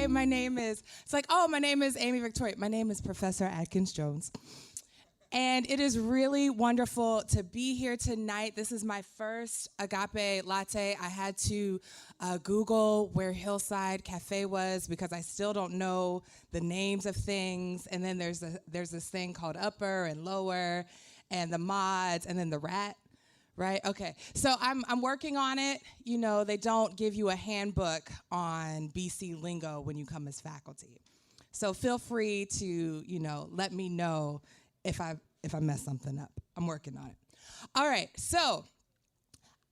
Hi, my name is Amey Victoria. My name is Professor Adkins-Jones. And it is really wonderful to be here tonight. This is my first agape latte. I had to Google where Hillside Cafe was because I still don't know the names of things. And then there's this thing called upper and lower and the mods and then the rat. Right? Okay. So I'm working on it. You know, they don't give you a handbook on BC lingo when you come as faculty. So feel free to, let me know if I mess something up. I'm working on it. All right. So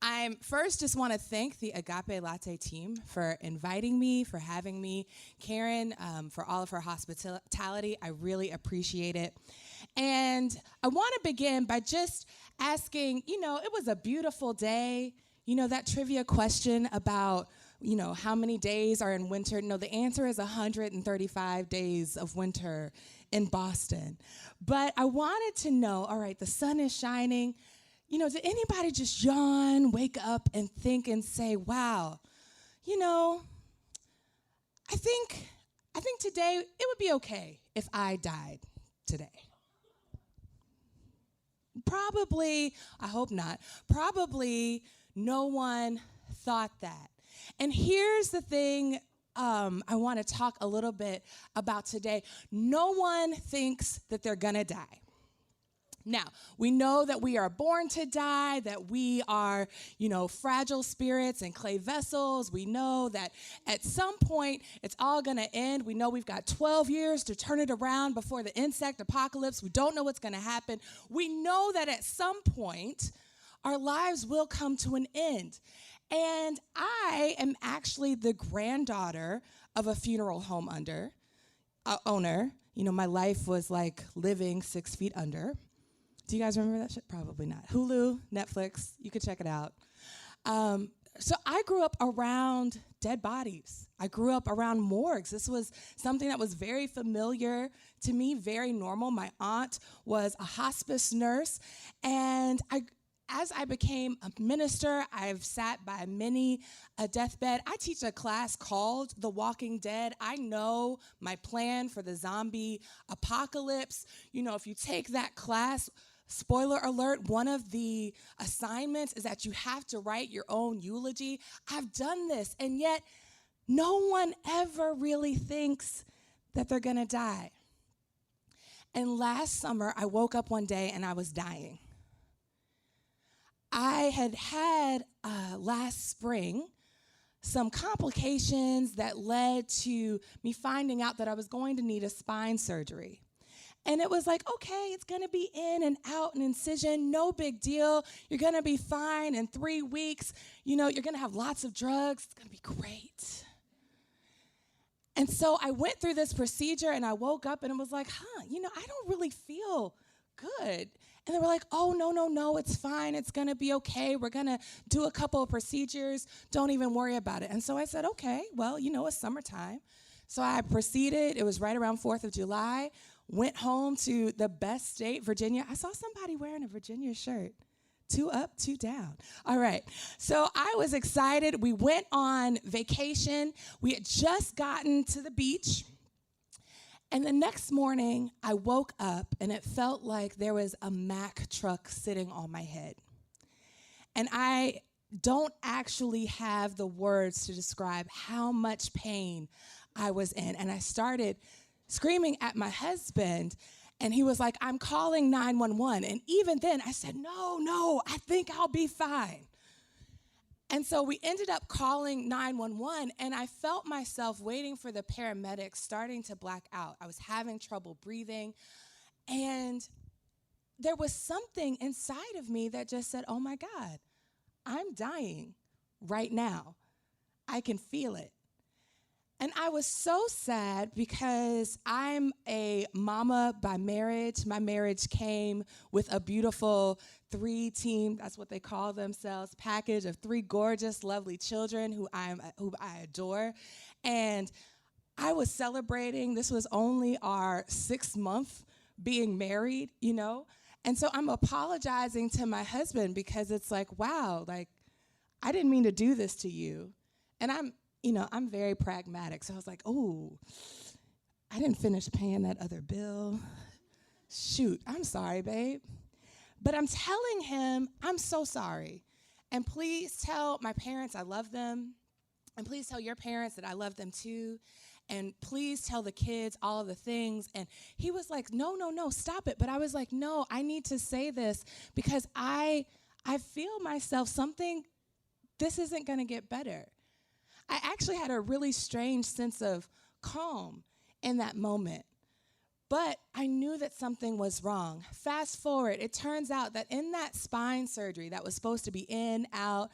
I first just want to thank the Agape Latte team for inviting me, for having me. Karen, for all of her hospitality. I really appreciate it. And I want to begin by just asking, it was a beautiful day. That trivia question about, how many days are in winter? No, the answer is 135 days of winter in Boston. But I wanted to know, all right, the sun is shining. Did anybody just yawn, wake up, and think and say, wow, I think today it would be okay if I died today. Probably, I hope not, probably no one thought that. And here's the thing I want to talk a little bit about today. No one thinks that they're going to die. Now, we know that we are born to die, that we are, fragile spirits and clay vessels. We know that at some point it's all going to end. We know we've got 12 years to turn it around before the insect apocalypse. We don't know what's going to happen. We know that at some point our lives will come to an end. And I am actually the granddaughter of a funeral home owner. My life was like living 6 feet under. Do you guys remember that shit? Probably not. Hulu, Netflix, you could check it out. So I grew up around dead bodies. I grew up around morgues. This was something that was very familiar to me, very normal. My aunt was a hospice nurse, and as I became a minister, I've sat by many a deathbed. I teach a class called The Walking Dead. I know my plan for the zombie apocalypse. If you take that class, spoiler alert, one of the assignments is that you have to write your own eulogy. I've done this, and yet no one ever really thinks that they're going to die. And last summer, I woke up one day and I was dying. I had last spring some complications that led to me finding out that I was going to need a spine surgery. And it was like, okay, it's going to be in and out an incision, no big deal. You're going to be fine in 3 weeks. You're going to have lots of drugs. It's going to be great. And so I went through this procedure and I woke up and it was like, I don't really feel good. And they were like, oh, no, it's fine. It's going to be okay. We're going to do a couple of procedures. Don't even worry about it. And so I said, okay, well, it's summertime. So I proceeded. It was right around 4th of July. Went home to the best state, Virginia. I saw somebody wearing a Virginia shirt. 2 up, 2 down. All right. So I was excited. We went on vacation. We had just gotten to the beach. And the next morning, I woke up, and it felt like there was a Mack truck sitting on my head. And I don't actually have the words to describe how much pain I was in. And I started screaming at my husband, and he was like, I'm calling 911. And even then, I said, no, I think I'll be fine. And so we ended up calling 911, and I felt myself waiting for the paramedics starting to black out. I was having trouble breathing, and there was something inside of me that just said, oh my God, I'm dying right now. I can feel it. And I was so sad because I'm a mama by marriage. My marriage came with a beautiful 3-team, that's what they call themselves, package of 3 gorgeous, lovely children who I adore. And I was celebrating. This was only our 6th month being married, And so I'm apologizing to my husband because it's like, wow, like, I didn't mean to do this to you. And I'm very pragmatic. So I was like, oh, I didn't finish paying that other bill. Shoot, I'm sorry, babe. But I'm telling him, I'm so sorry. And please tell my parents I love them. And please tell your parents that I love them too. And please tell the kids all of the things. And he was like, no, stop it. But I was like, no, I need to say this because I feel myself this isn't going to get better. I actually had a really strange sense of calm in that moment. But I knew that something was wrong. Fast forward, it turns out that in that spine surgery that was supposed to be in, out,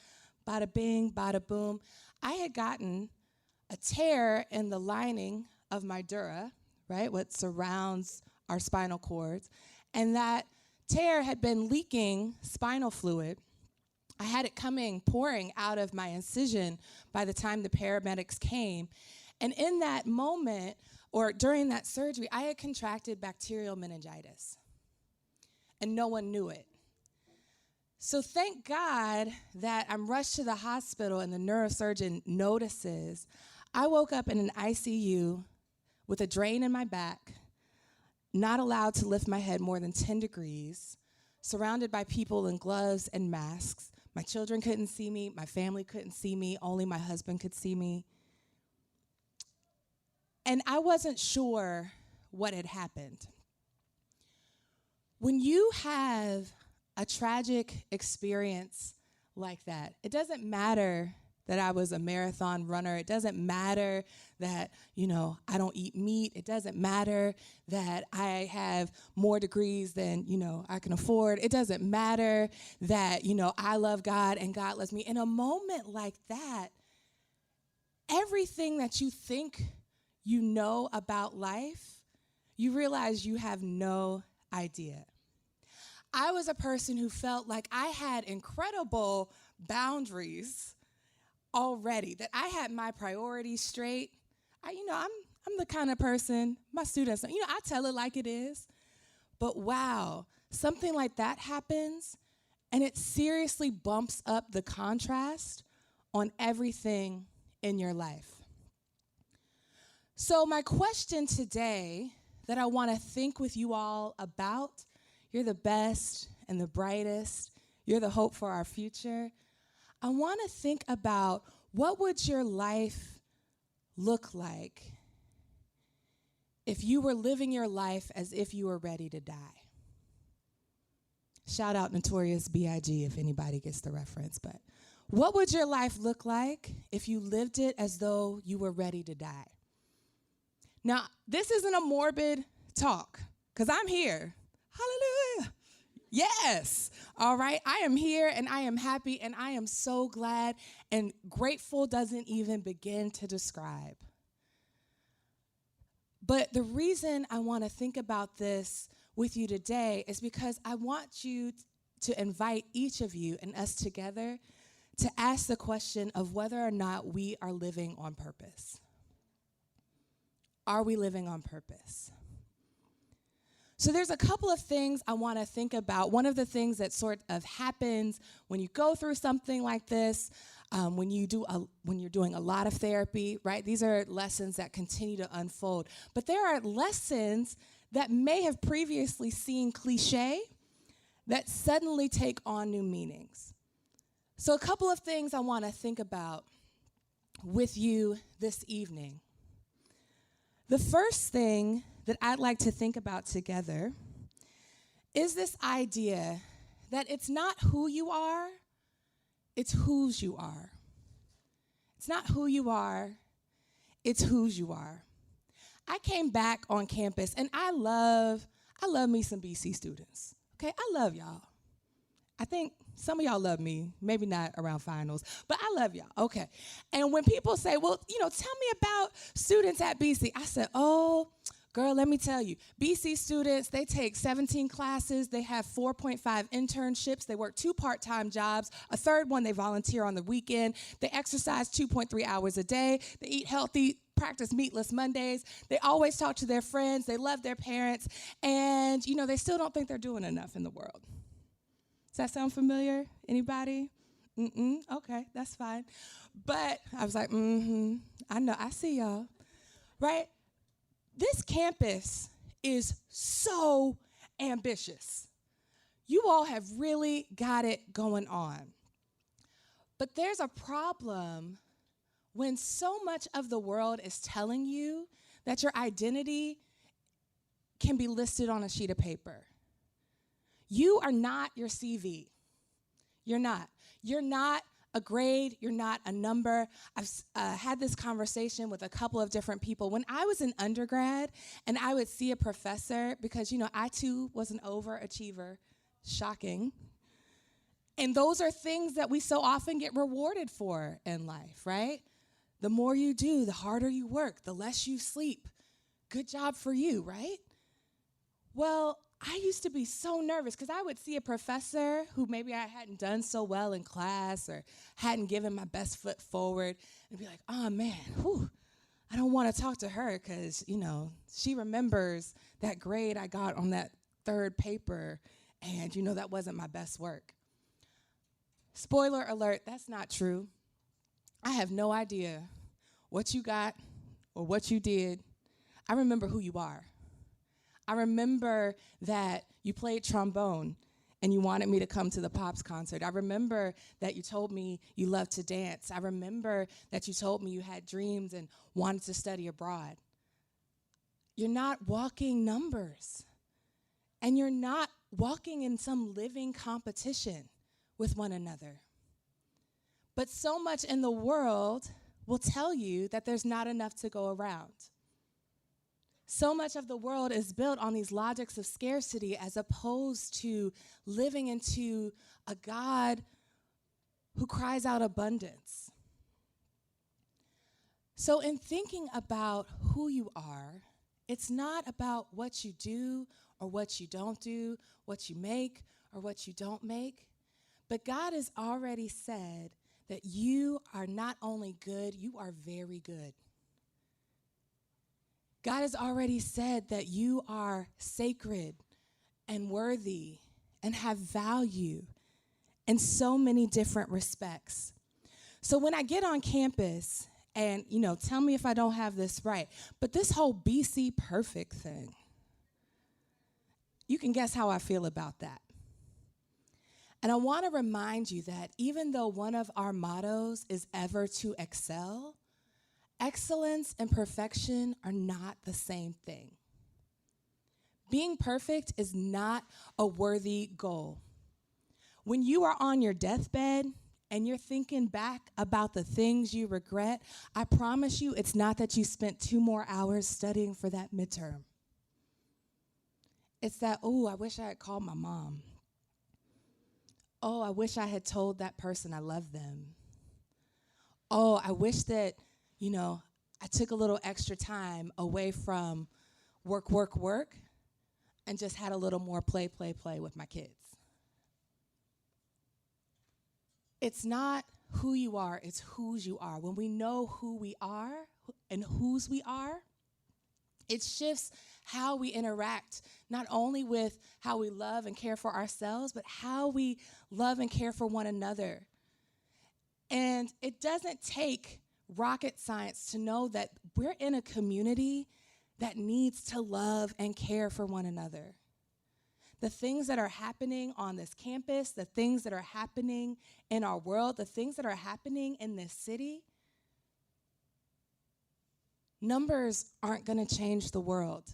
bada bing, bada boom, I had gotten a tear in the lining of my dura, right, what surrounds our spinal cords, and that tear had been leaking spinal fluid. I had it pouring out of my incision by the time the paramedics came. And in that moment, or during that surgery, I had contracted bacterial meningitis, and no one knew it. So thank God that I'm rushed to the hospital and the neurosurgeon notices. I woke up in an ICU with a drain in my back, not allowed to lift my head more than 10 degrees, surrounded by people in gloves and masks. My children couldn't see me. My family couldn't see me. Only my husband could see me. And I wasn't sure what had happened. When you have a tragic experience like that, it doesn't matter that I was a marathon runner. It doesn't matter that, I don't eat meat. It doesn't matter that I have more degrees than, I can afford. It doesn't matter that, I love God and God loves me. In a moment like that, everything that you think you know about life, you realize you have no idea. I was a person who felt like I had incredible boundaries already, that I had my priorities straight. I'm the kind of person, my students, I tell it like it is. But wow, something like that happens, and it seriously bumps up the contrast on everything in your life. So my question today that I want to think with you all about, you're the best and the brightest, you're the hope for our future. I want to think about what would your life look like if you were living your life as if you were ready to die. Shout out Notorious B.I.G. if anybody gets the reference, but what would your life look like if you lived it as though you were ready to die? Now, this isn't a morbid talk, because I'm here. Hallelujah. Yes. All right. I am here, and I am happy, and I am so glad, and grateful doesn't even begin to describe. But the reason I want to think about this with you today is because I want you to invite each of you and us together to ask the question of whether or not we are living on purpose. Are we living on purpose? So there's a couple of things I want to think about. One of the things that sort of happens when you go through something like this, when you're doing a lot of therapy, right? These are lessons that continue to unfold. But there are lessons that may have previously seemed cliche that suddenly take on new meanings. So a couple of things I want to think about with you this evening. The first thing that I'd like to think about together is this idea that it's not who you are, it's whose you are. It's not who you are, it's whose you are. I came back on campus, and I love me some BC students, okay? I love y'all. I think some of y'all love me, maybe not around finals, but I love y'all, okay. And when people say, well, tell me about students at BC, I said, oh, girl, let me tell you, BC students, they take 17 classes, they have 4.5 internships, they work 2 part-time jobs, a third one they volunteer on the weekend, they exercise 2.3 hours a day, they eat healthy, practice meatless Mondays, they always talk to their friends, they love their parents, and, they still don't think they're doing enough in the world. Does that sound familiar? Anybody? Okay, that's fine. But I was like, I know, I see y'all, right? This campus is so ambitious. You all have really got it going on. But there's a problem when so much of the world is telling you that your identity can be listed on a sheet of paper. You are not your CV. You're not. You're not a grade. You're not a number. I've had this conversation with a couple of different people. When I was an undergrad and I would see a professor, because, I too was an overachiever, shocking. And those are things that we so often get rewarded for in life, right? The more you do, the harder you work, the less you sleep. Good job for you, right? Well, I used to be so nervous because I would see a professor who maybe I hadn't done so well in class or hadn't given my best foot forward and be like, oh man, I don't want to talk to her because, she remembers that grade I got on that third paper and, that wasn't my best work. Spoiler alert, that's not true. I have no idea what you got or what you did. I remember who you are. I remember that you played trombone and you wanted me to come to the Pops concert. I remember that you told me you loved to dance. I remember that you told me you had dreams and wanted to study abroad. You're not walking numbers, and you're not walking in some living competition with one another. But so much in the world will tell you that there's not enough to go around. So much of the world is built on these logics of scarcity as opposed to living into a God who cries out abundance. So in thinking about who you are, it's not about what you do or what you don't do, what you make or what you don't make. But God has already said that you are not only good, you are very good. God has already said that you are sacred and worthy and have value in so many different respects. So when I get on campus, and, tell me if I don't have this right, but this whole BC perfect thing, you can guess how I feel about that. And I want to remind you that even though one of our mottos is ever to excel, excellence and perfection are not the same thing. Being perfect is not a worthy goal. When you are on your deathbed and you're thinking back about the things you regret, I promise you it's not that you spent 2 more hours studying for that midterm. It's that, I wish I had called my mom. I wish I had told that person I love them. I wish that, I took a little extra time away from work, and just had a little more play with my kids. It's not who you are, it's whose you are. When we know who we are and whose we are, it shifts how we interact, not only with how we love and care for ourselves, but how we love and care for one another. And it doesn't take rocket science to know that we're in a community that needs to love and care for one another. The things that are happening on this campus, the things that are happening in our world, the things that are happening in this city, numbers aren't going to change the world.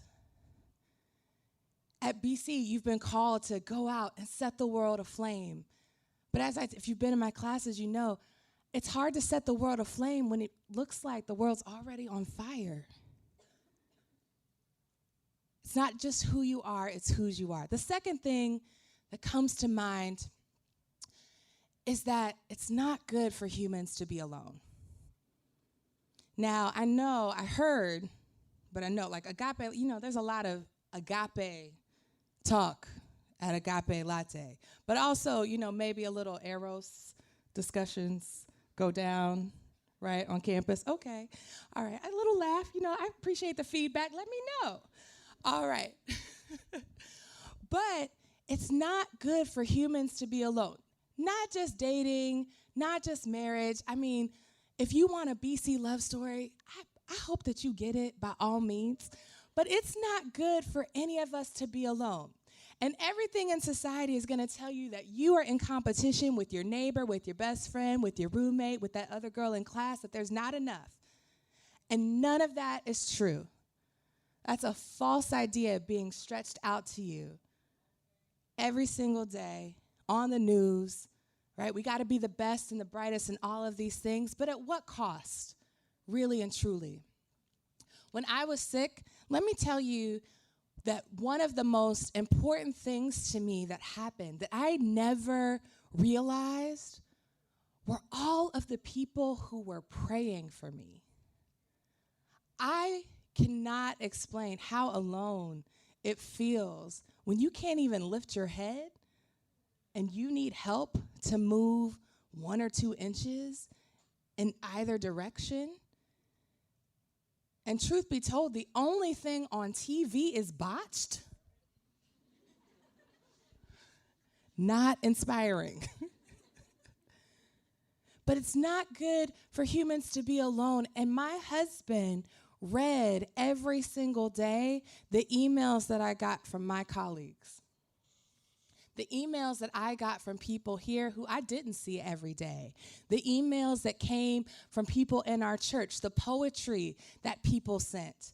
At BC, you've been called to go out and set the world aflame. But if you've been in my classes, you know, it's hard to set the world aflame when it looks like the world's already on fire. It's not just who you are, it's whose you are. The second thing that comes to mind is that it's not good for humans to be alone. Now, I heard, but I know, like agape, there's a lot of agape talk at Agape Latte. But also, maybe a little Eros discussions go down, right, on campus. Okay, all right, a little laugh. I appreciate the feedback. Let me know. All right. But it's not good for humans to be alone. Not just dating, not just marriage. I mean, if you want a BC love story, I hope that you get it by all means. But it's not good for any of us to be alone. And everything in society is going to tell you that you are in competition with your neighbor, with your best friend, with your roommate, with that other girl in class, that there's not enough. And none of that is true. That's a false idea being stretched out to you every single day on the news, right? We got to be the best and the brightest in all of these things, but at what cost, really and truly? When I was sick, let me tell you that one of the most important things to me that happened that I never realized were all of the people who were praying for me. I cannot explain how alone it feels when you can't even lift your head and you need help to move 1 or 2 inches in either direction. And truth be told, the only thing on TV is botched. Not inspiring. But it's not good for humans to be alone. And my husband read every single day the emails that I got from my colleagues. The emails that I got from people here who I didn't see every day. The emails that came from people in our church. The poetry that people sent.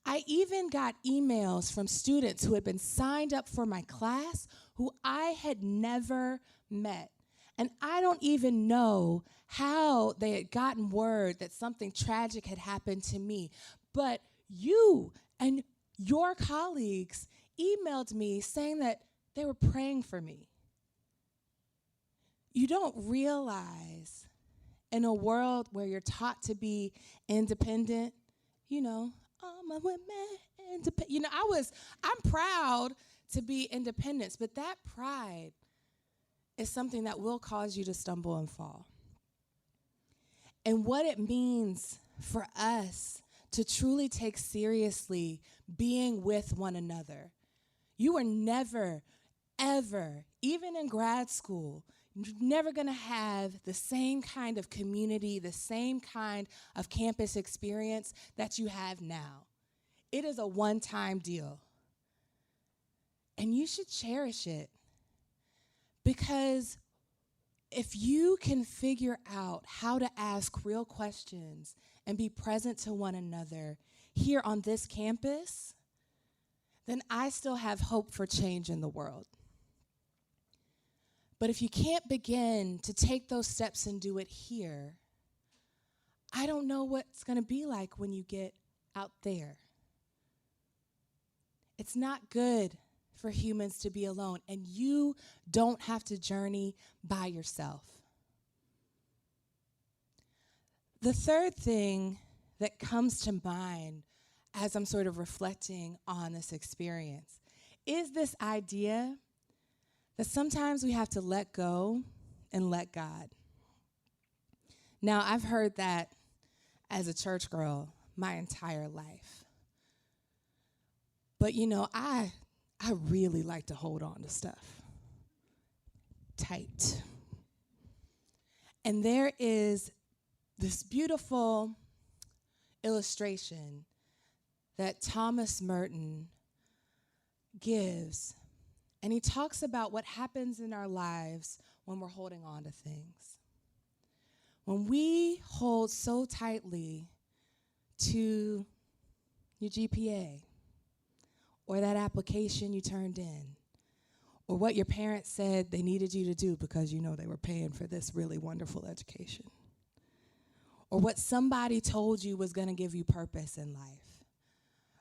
I even got emails from students who had been signed up for my class who I had never met. And I don't even know how they had gotten word that something tragic had happened to me. But you and your colleagues emailed me saying that they were praying for me. You don't realize in a world where you're taught to be independent, all my women independent. I'm proud to be independent, but that pride is something that will cause you to stumble and fall. And what it means for us to truly take seriously being with one another. You are never, ever, even in grad school, you're never going to have the same kind of community, the same kind of campus experience that you have now. It is a one-time deal. And you should cherish it. Because if you can figure out how to ask real questions and be present to one another here on this campus, then I still have hope for change in the world. But if you can't begin to take those steps and do it here, I don't know what it's going to be like when you get out there. It's not good for humans to be alone, and you don't have to journey by yourself. The third thing that comes to mind as I'm sort of reflecting on this experience is this idea that sometimes we have to let go and let God. Now, I've heard that as a church girl my entire life. But I really like to hold on to stuff tight. And there is this beautiful illustration that Thomas Merton gives. And he talks about what happens in our lives when we're holding on to things. When we hold so tightly to your GPA, or that application you turned in, or what your parents said they needed you to do because they were paying for this really wonderful education, or what somebody told you was going to give you purpose in life,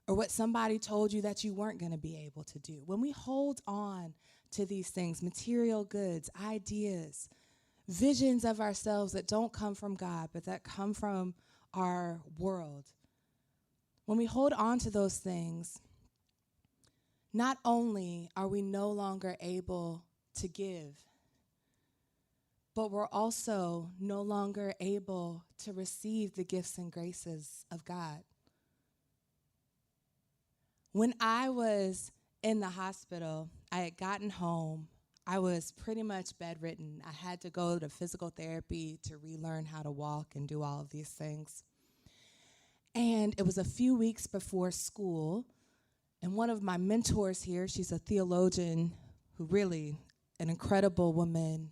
or what somebody told you that you weren't going to be able to do. When we hold on to these things, material goods, ideas, visions of ourselves that don't come from God, but that come from our world, when we hold on to those things, not only are we no longer able to give, but we're also no longer able to receive the gifts and graces of God. When I was in the hospital, I had gotten home. I was pretty much bedridden. I had to go to physical therapy to relearn how to walk and do all of these things. And it was a few weeks before school, and one of my mentors here, she's a theologian who really, an incredible woman,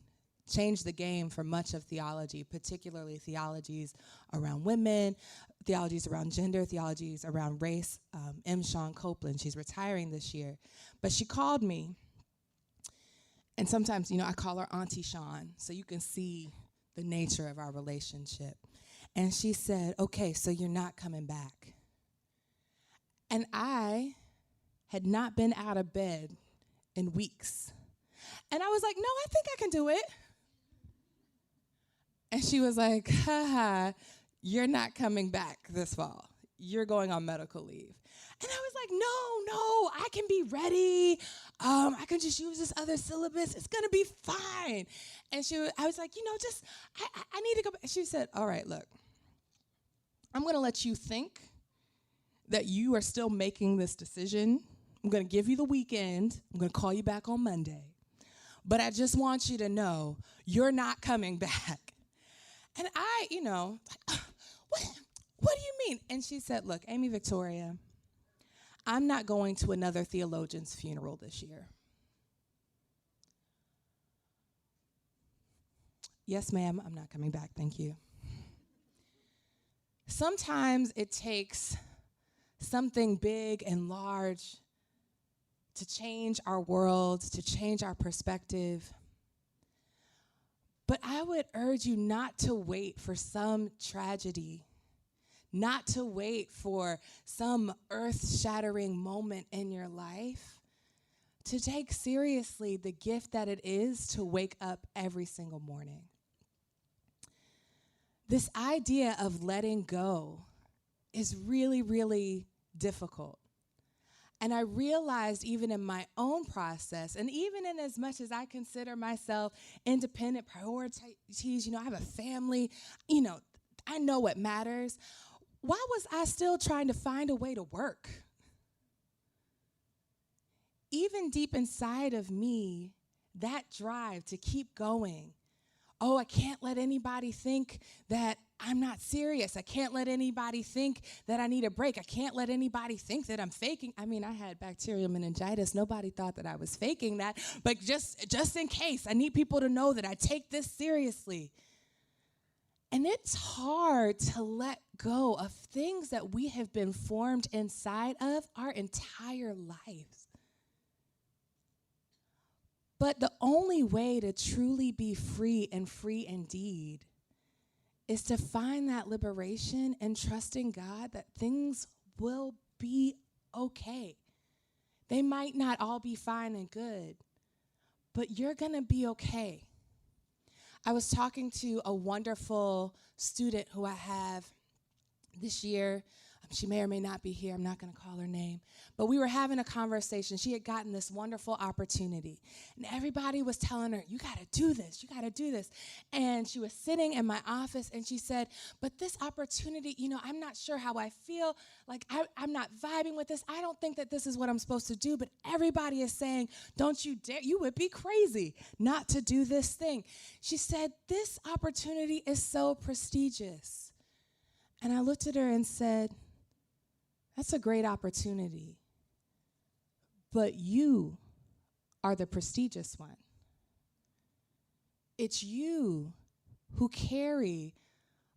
changed the game for much of theology, particularly theologies around women, theologies around gender, theologies around race, M. Sean Copeland. She's retiring this year. But she called me, and sometimes, I call her Auntie Sean, so you can see the nature of our relationship. And she said, okay, so you're not coming back. And I had not been out of bed in weeks. And I was like, no, I think I can do it. And she was like, you're not coming back this fall. You're going on medical leave. And I was like, no, I can be ready. I can just use this other syllabus. It's going to be fine. And I was like, I need to go back. She said, all right, look, I'm going to let you think that you are still making this decision. I'm going to give you the weekend. I'm going to call you back on Monday. But I just want you to know you're not coming back. And I, what do you mean? And she said, look, Amey Victoria, I'm not going to another theologian's funeral this year. Yes, ma'am, I'm not coming back, thank you. Sometimes it takes something big and large to change our world, to change our perspective. But I would urge you not to wait for some tragedy, not to wait for some earth-shattering moment in your life to take seriously the gift that it is to wake up every single morning. This idea of letting go is really, really difficult. And I realized even in my own process, and even in as much as I consider myself independent, priorities, I have a family, I know what matters. Why was I still trying to find a way to work? Even deep inside of me, that drive to keep going. Oh, I can't let anybody think that I'm not serious. I can't let anybody think that I need a break. I can't let anybody think that I'm faking. I mean, I had bacterial meningitis. Nobody thought that I was faking that. But just in case, I need people to know that I take this seriously. And it's hard to let go of things that we have been formed inside of our entire lives. But the only way to truly be free and free indeed is to find that liberation and trusting God that things will be okay. They might not all be fine and good, but you're going to be okay. I was talking to a wonderful student who I have this year. She may or may not be here. I'm not going to call her name. But we were having a conversation. She had gotten this wonderful opportunity. And everybody was telling her, you got to do this. You got to do this. And she was sitting in my office, and she said, but this opportunity, I'm not sure how I feel. Like, I'm not vibing with this. I don't think that this is what I'm supposed to do. But everybody is saying, don't you dare. You would be crazy not to do this thing. She said, this opportunity is so prestigious. And I looked at her and said, that's a great opportunity, but you are the prestigious one. It's you who carry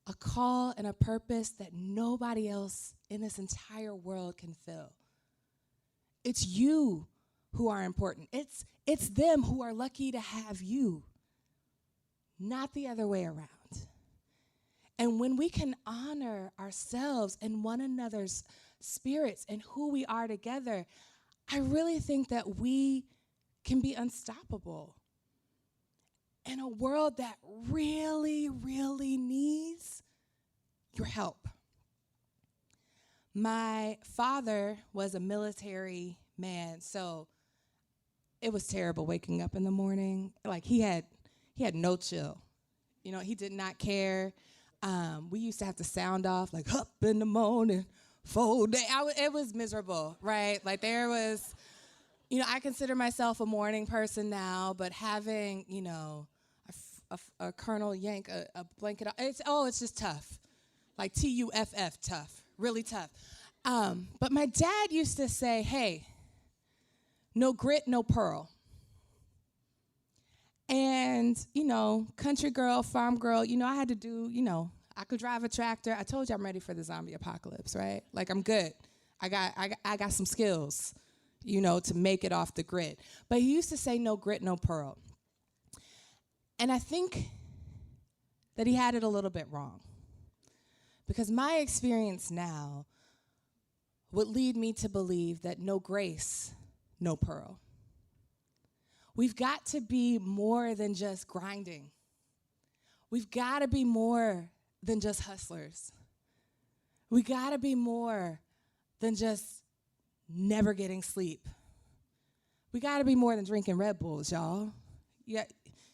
a call and a purpose that nobody else in this entire world can fill. It's you who are important. It's them who are lucky to have you, not the other way around. And when we can honor ourselves and one another's spirits and who we are together, I really think that we can be unstoppable in a world that really, really needs your help. My father was a military man, so it was terrible waking up in the morning. Like, he had no chill. He did not care. We used to have to sound off like up in the morning, full day. It was miserable, right? Like, there was I consider myself a morning person now, but having, a Colonel yank a blanket, it's just tough. Like TUFF, tough, really tough. But my dad used to say, hey, no grit, no pearl. And, country girl, farm girl, I had to do, I could drive a tractor. I told you I'm ready for the zombie apocalypse, right? Like, I'm good. I got some skills, to make it off the grid. But he used to say no grit, no pearl. And I think that he had it a little bit wrong. Because my experience now would lead me to believe that no grace, no pearl. We've got to be more than just grinding. We've got to be more than just hustlers. We got to be more than just never getting sleep. We got to be more than drinking Red Bulls, y'all. Yeah,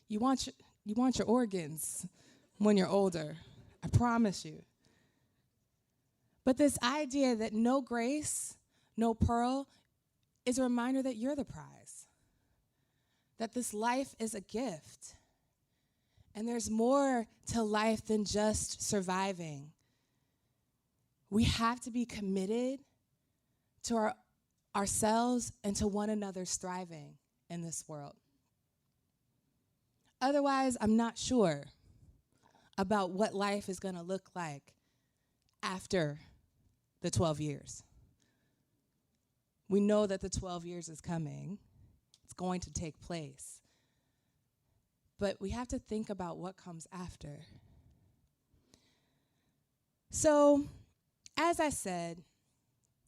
you want your organs when you're older. I promise you. But this idea that no grace, no pearl, is a reminder that you're the prize. That this life is a gift. And there's more to life than just surviving. We have to be committed to ourselves and to one another's thriving in this world. Otherwise, I'm not sure about what life is going to look like after the 12 years. We know that the 12 years is coming. It's going to take place. But we have to think about what comes after. So, as I said,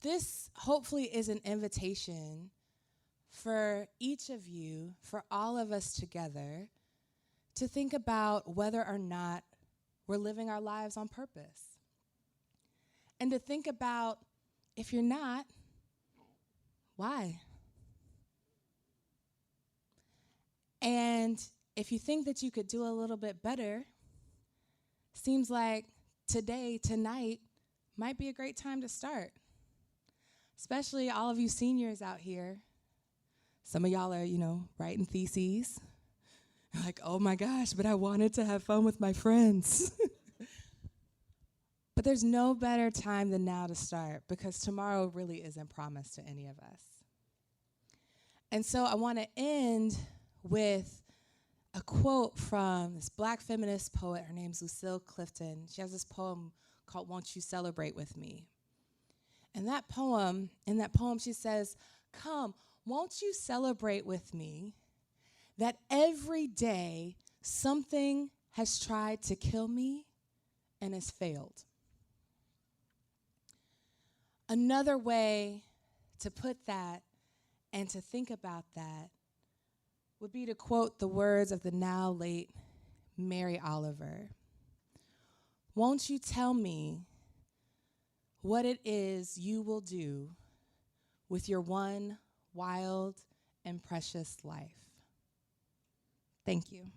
this hopefully is an invitation for each of you, for all of us together, to think about whether or not we're living our lives on purpose. And to think about, if you're not, why? And if you think that you could do a little bit better, seems like today, tonight, might be a great time to start. Especially all of you seniors out here. Some of y'all are, writing theses. Like, oh my gosh, but I wanted to have fun with my friends. But there's no better time than now to start, because tomorrow really isn't promised to any of us. And so I want to end with a quote from this Black feminist poet. Her name's Lucille Clifton. She has this poem called "Won't You Celebrate With Me?" And in that poem, she says, "Come, won't you celebrate with me that every day something has tried to kill me and has failed?" Another way to put that and to think about that would be to quote the words of the now late Mary Oliver. "Won't you tell me what it is you will do with your one wild and precious life?" Thank you.